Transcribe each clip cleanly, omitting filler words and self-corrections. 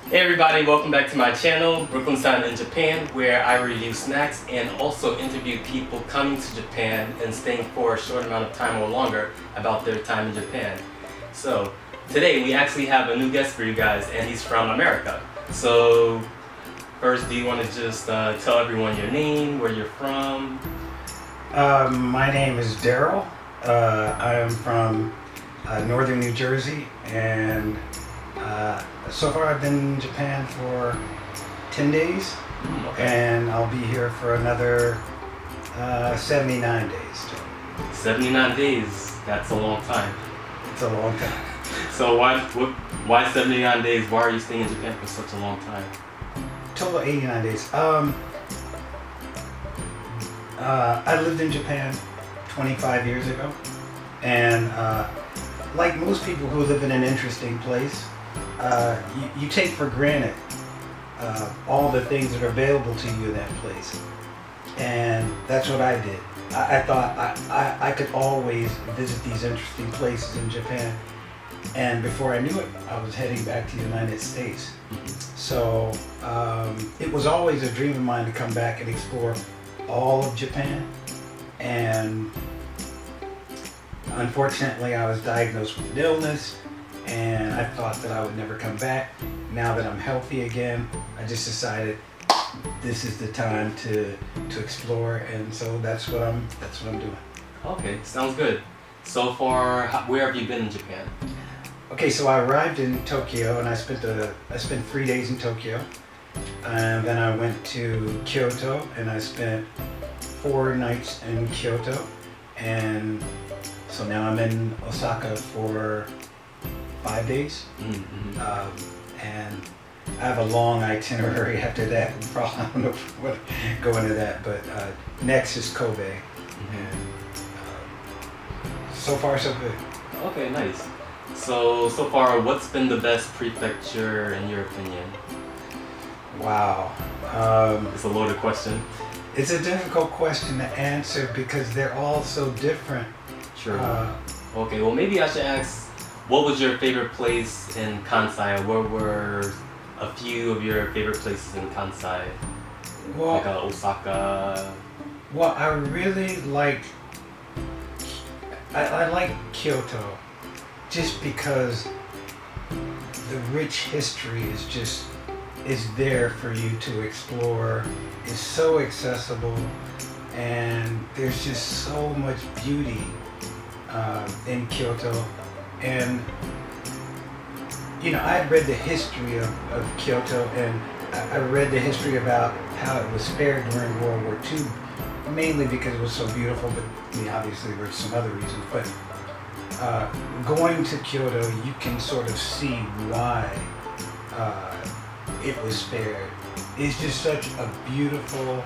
Hey everybody, welcome back to my channel, Brooklyn Style in Japan, where I review snacks and also interview people coming to Japan and staying for a short amount of time or longer about their time in Japan. So today we actually have a new guest for you guys, and he's from America. So first, do you want to just tell everyone your name, where you're from? My name is Daryl. I am from northern New Jersey, and so far I've been in Japan for 10 days, Okay. and I'll be here for another 79 days. 79 days, that's a long time. It's a long time. So why 79 days? Why are you staying in Japan for such a long time? Total 89 days. I lived in Japan 25 years ago, and like most people who live in an interesting place, you take for granted all the things that are available to you in that place, and that's what I did. I thought I could always visit these interesting places in Japan, and before I knew it, I was heading back to the United States. So it was always a dream of mine to come back and explore all of Japan, and unfortunately I was diagnosed with an illness, and I thought that I would never come back. Now that I'm healthy again, I just decided this is the time to explore, and so that's what I'm doing. Okay, sounds good. So far, where have you been in Japan? Okay, so I arrived in Tokyo, and I spent 3 days in Tokyo, and then I went to Kyoto, and I spent 4 nights in Kyoto, and so now I'm in Osaka for 5 days. And I have a long itinerary after that. We probably don't know if we want to go into that, but next is Kobe, and so far so good. Okay, nice. So far, what's been the best prefecture in your opinion? Wow. It's a loaded question. It's a difficult question to answer because they're all so different. Sure. Okay, well maybe I should ask, what was your favorite place in Kansai? What were a few of your favorite places in Kansai? Well, Like Osaka? well, I really like I like Kyoto just because the rich history is there for you to explore. It's so accessible, and there's just so much beauty in Kyoto. And you know, I had read the history of Kyoto, and I read the history about how it was spared during World War II, mainly because it was so beautiful, but I mean, obviously there were some other reasons. But going to Kyoto, you can sort of see why it was spared. It's just such a beautiful,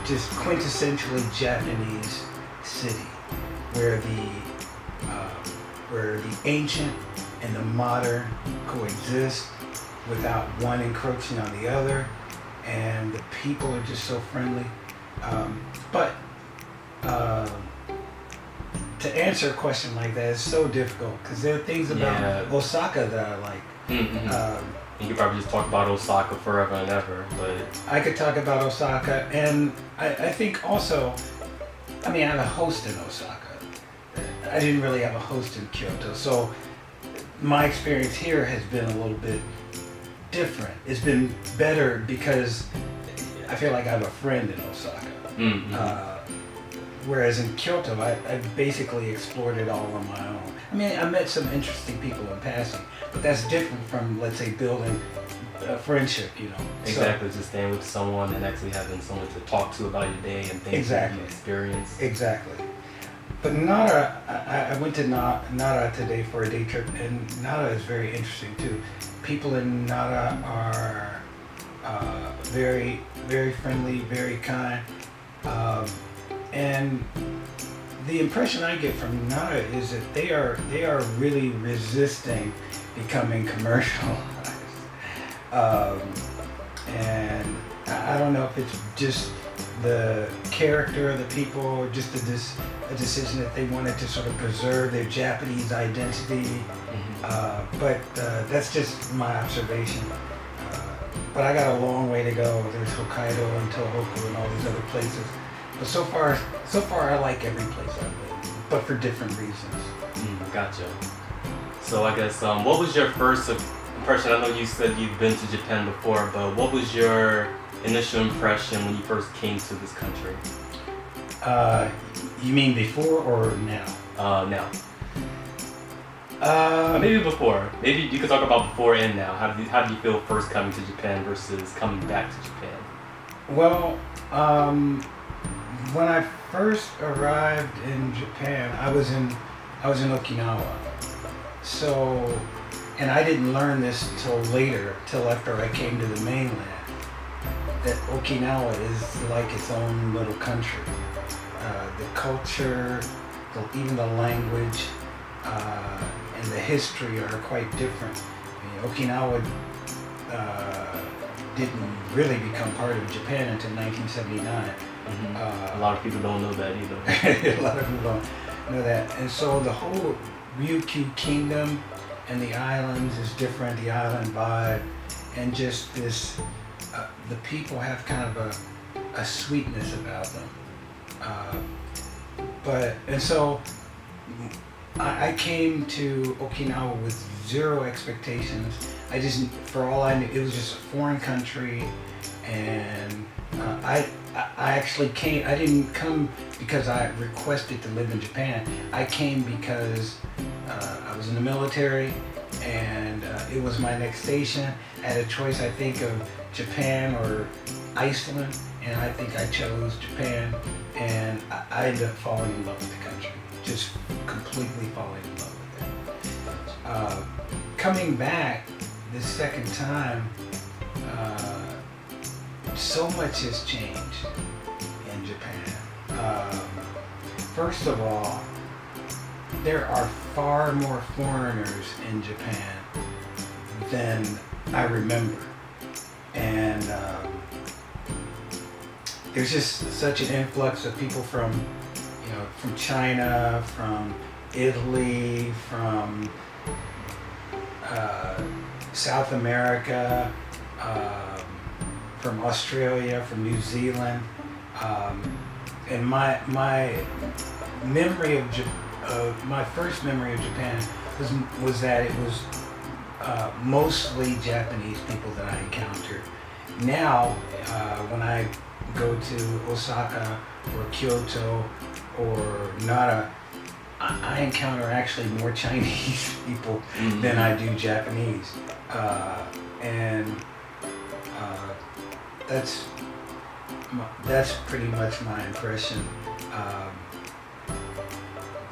just quintessentially Japanese city, where the ancient and the modern coexist without one encroaching on the other, and the people are just so friendly. But to answer a question like that is so difficult because there are things about Osaka that I like. You could probably just talk about Osaka forever and ever, but I could talk about Osaka, and I think also, I mean, I have a host in Osaka. I didn't really have a host in Kyoto, so my experience here has been a little bit different. It's been better because I feel like I have a friend in Osaka. Whereas in Kyoto, I basically explored it all on my own. I mean, I met some interesting people in passing, but that's different from, let's say, building a friendship, you know. exactly, just staying with someone and actually having someone to talk to about your day and things that you experienced. Exactly. But Nara, I went to Nara today for a day trip, and Nara is very interesting too. People in Nara are very, very friendly, very kind, and the impression I get from Nara is that they are really resisting becoming commercialized, and I don't know if it's just the character of the people, or just a decision that they wanted to sort of preserve their Japanese identity But that's just my observation. But I got a long way to go. There's Hokkaido and Tohoku and all these other places. But so far I like every place I've been, but for different reasons. Gotcha. So I guess, what was your first impression? I know you said you've been to Japan before, but what was your initial impression when you first came to this country? You mean before or now? Now. Maybe before. Maybe you could talk about before and now. How do you feel first coming to Japan versus coming back to Japan? Well, when I first arrived in Japan, I was in Okinawa. So, and I didn't learn this till later, till after I came to the mainland, that Okinawa is like its own little country. The culture, even the language, and the history are quite different. I mean, Okinawa didn't really become part of Japan until 1979. A lot of people don't know that either. A lot of people don't know that. And so the whole Ryukyu Kingdom and the islands is different, the island vibe, and just this, the people have kind of a sweetness about them. And so I came to Okinawa with zero expectations. For all I knew, it was just a foreign country, and I actually came. I didn't come because I requested to live in Japan. I came because I was in the military, and it was my next station. I had a choice, I think, of Japan or Iceland, and I think I chose Japan, and I ended up falling in love with the country. Just completely falling in love with it. Coming back the second time, so much has changed in Japan. First of all, there are far more foreigners in Japan than I remember. And there's just such an influx of people from China, from Italy, from South America, from Australia, from New Zealand, and my memory of my first memory of Japan was that it was mostly Japanese people that I encountered. Now, when I go to Osaka or Kyoto or Nara, I encounter actually more Chinese people than I do Japanese, and that's pretty much my impression.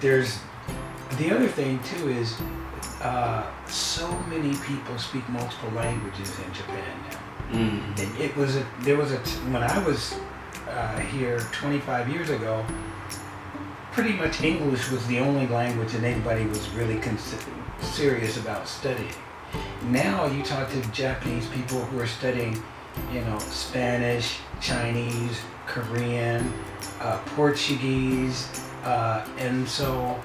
There's the other thing too is so many people speak multiple languages in Japan now. When I was here 25 years ago, pretty much English was the only language that anybody was really serious about studying. Now you talk to Japanese people who are studying, Spanish, Chinese, Korean, Portuguese, and so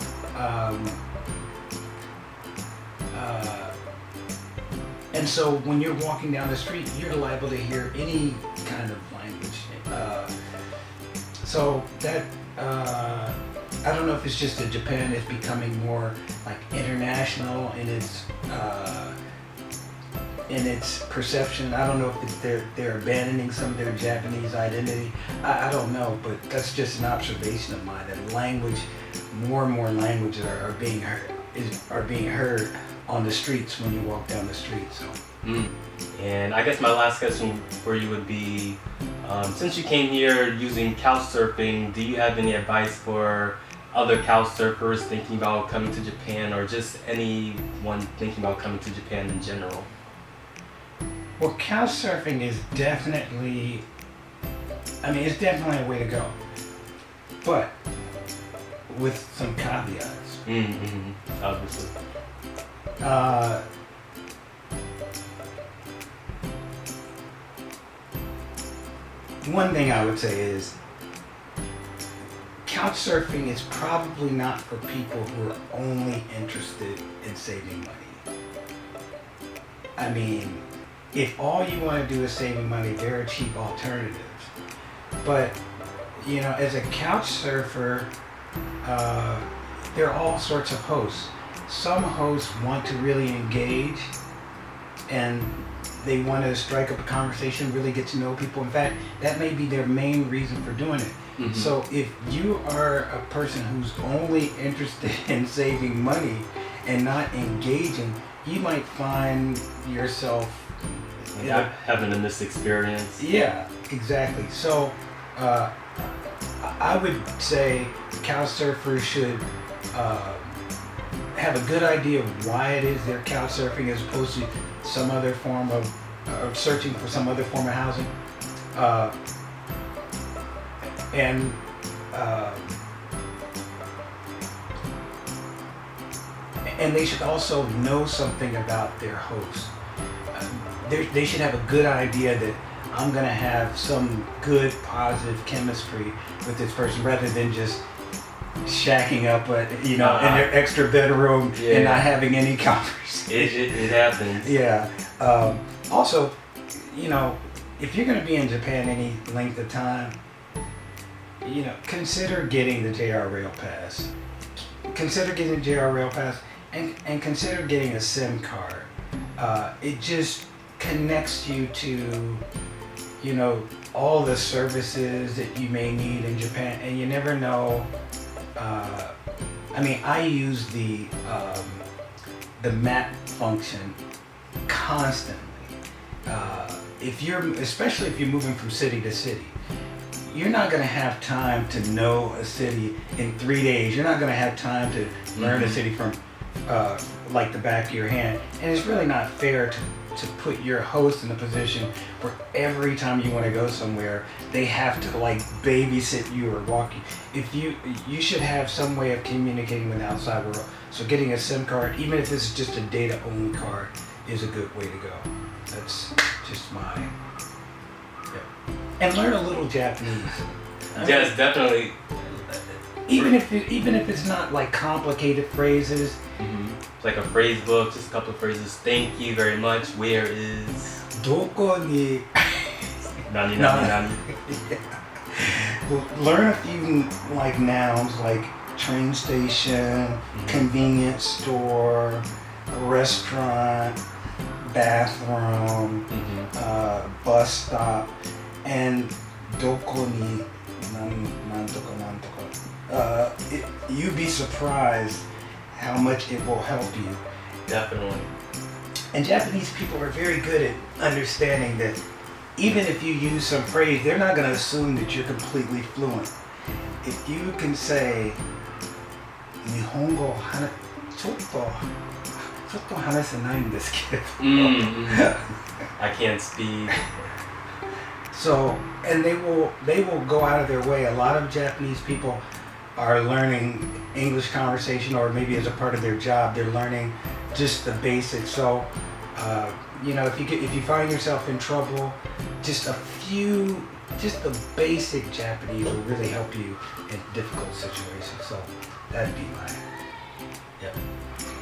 when you're walking down the street, you're liable to hear any kind of language. So that I don't know if it's just that Japan is becoming more like international in its perception. I don't know if they're abandoning some of their Japanese identity. I don't know, but that's just an observation of mine. That more and more languages are being heard on the streets when you walk down the street. So. And I guess my last question for you would be, since you came here using couchsurfing, do you have any advice for other couchsurfers thinking about coming to Japan, or just anyone thinking about coming to Japan in general? Well, couchsurfing is definitely a way to go, but with some caveats. Obviously. One thing I would say is Couchsurfing is probably not for people who are only interested in saving money. I mean, if all you want to do is saving money, there are cheap alternatives. But, you know, as a couch surfer, there are all sorts of hosts. Some hosts want to really engage and they want to strike up a conversation, really get to know people. In fact, that may be their main reason for doing it. Mm-hmm. So if you are a person who's only interested in saving money and not engaging, you might find yourself having a missed experience. Yeah, exactly. So I would say couch surfers should have a good idea of why it is they're couch surfing as opposed to some other form of searching for some other form of housing. And they should also know something about their host. They should have a good idea that I'm gonna have some good positive chemistry with this person rather than just shacking up, in their extra bedroom and not having any conversation. It happens. Yeah. Also, if you're going to be in Japan any length of time, consider getting the JR Rail Pass. Consider getting the JR Rail Pass and consider getting a SIM card. It just connects you to, all the services that you may need in Japan, and you never know. I use the map function constantly. Especially if you're moving from city to city, you're not going to have time to know a city in 3 days. You're not going to have time to learn a city from like the back of your hand, and it's really not fair to put your host in a position where every time you want to go somewhere, they have to babysit you or walk you. If you should have some way of communicating with the outside world. So getting a SIM card, even if it's just a data only card, is a good way to go. That's just my. And learn a little Japanese. Yes, definitely. Even if it's not complicated phrases. Like a phrase book, just a couple of phrases. Thank you very much. Where is? Doko ni. Nani nani nani. Well, learn a few nouns like train station, convenience store, restaurant, bathroom, bus stop, and doko ni nantoka nantoka. You'd be surprised how much it will help you. Definitely. And Japanese people are very good at understanding that even if you use some phrase, they're not going to assume that you're completely fluent. If you can say, Nihongo chotto hanasenai n desu kedo. I can't speak. So, and they will go out of their way. A lot of Japanese people are learning English conversation, or maybe as a part of their job, they're learning just the basics. So, if you find yourself in trouble, just the basic Japanese will really help you in difficult situations. So that'd be mine. Yep.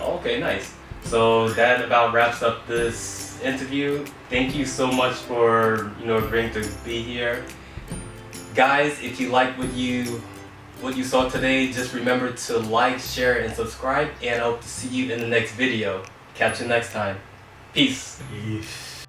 Okay, nice. So that about wraps up this interview. Thank you so much for agreeing to be here, guys. If you like what you saw today, just remember to like, share, and subscribe, and I hope to see you in the next video. Catch you next time. Peace. Yes.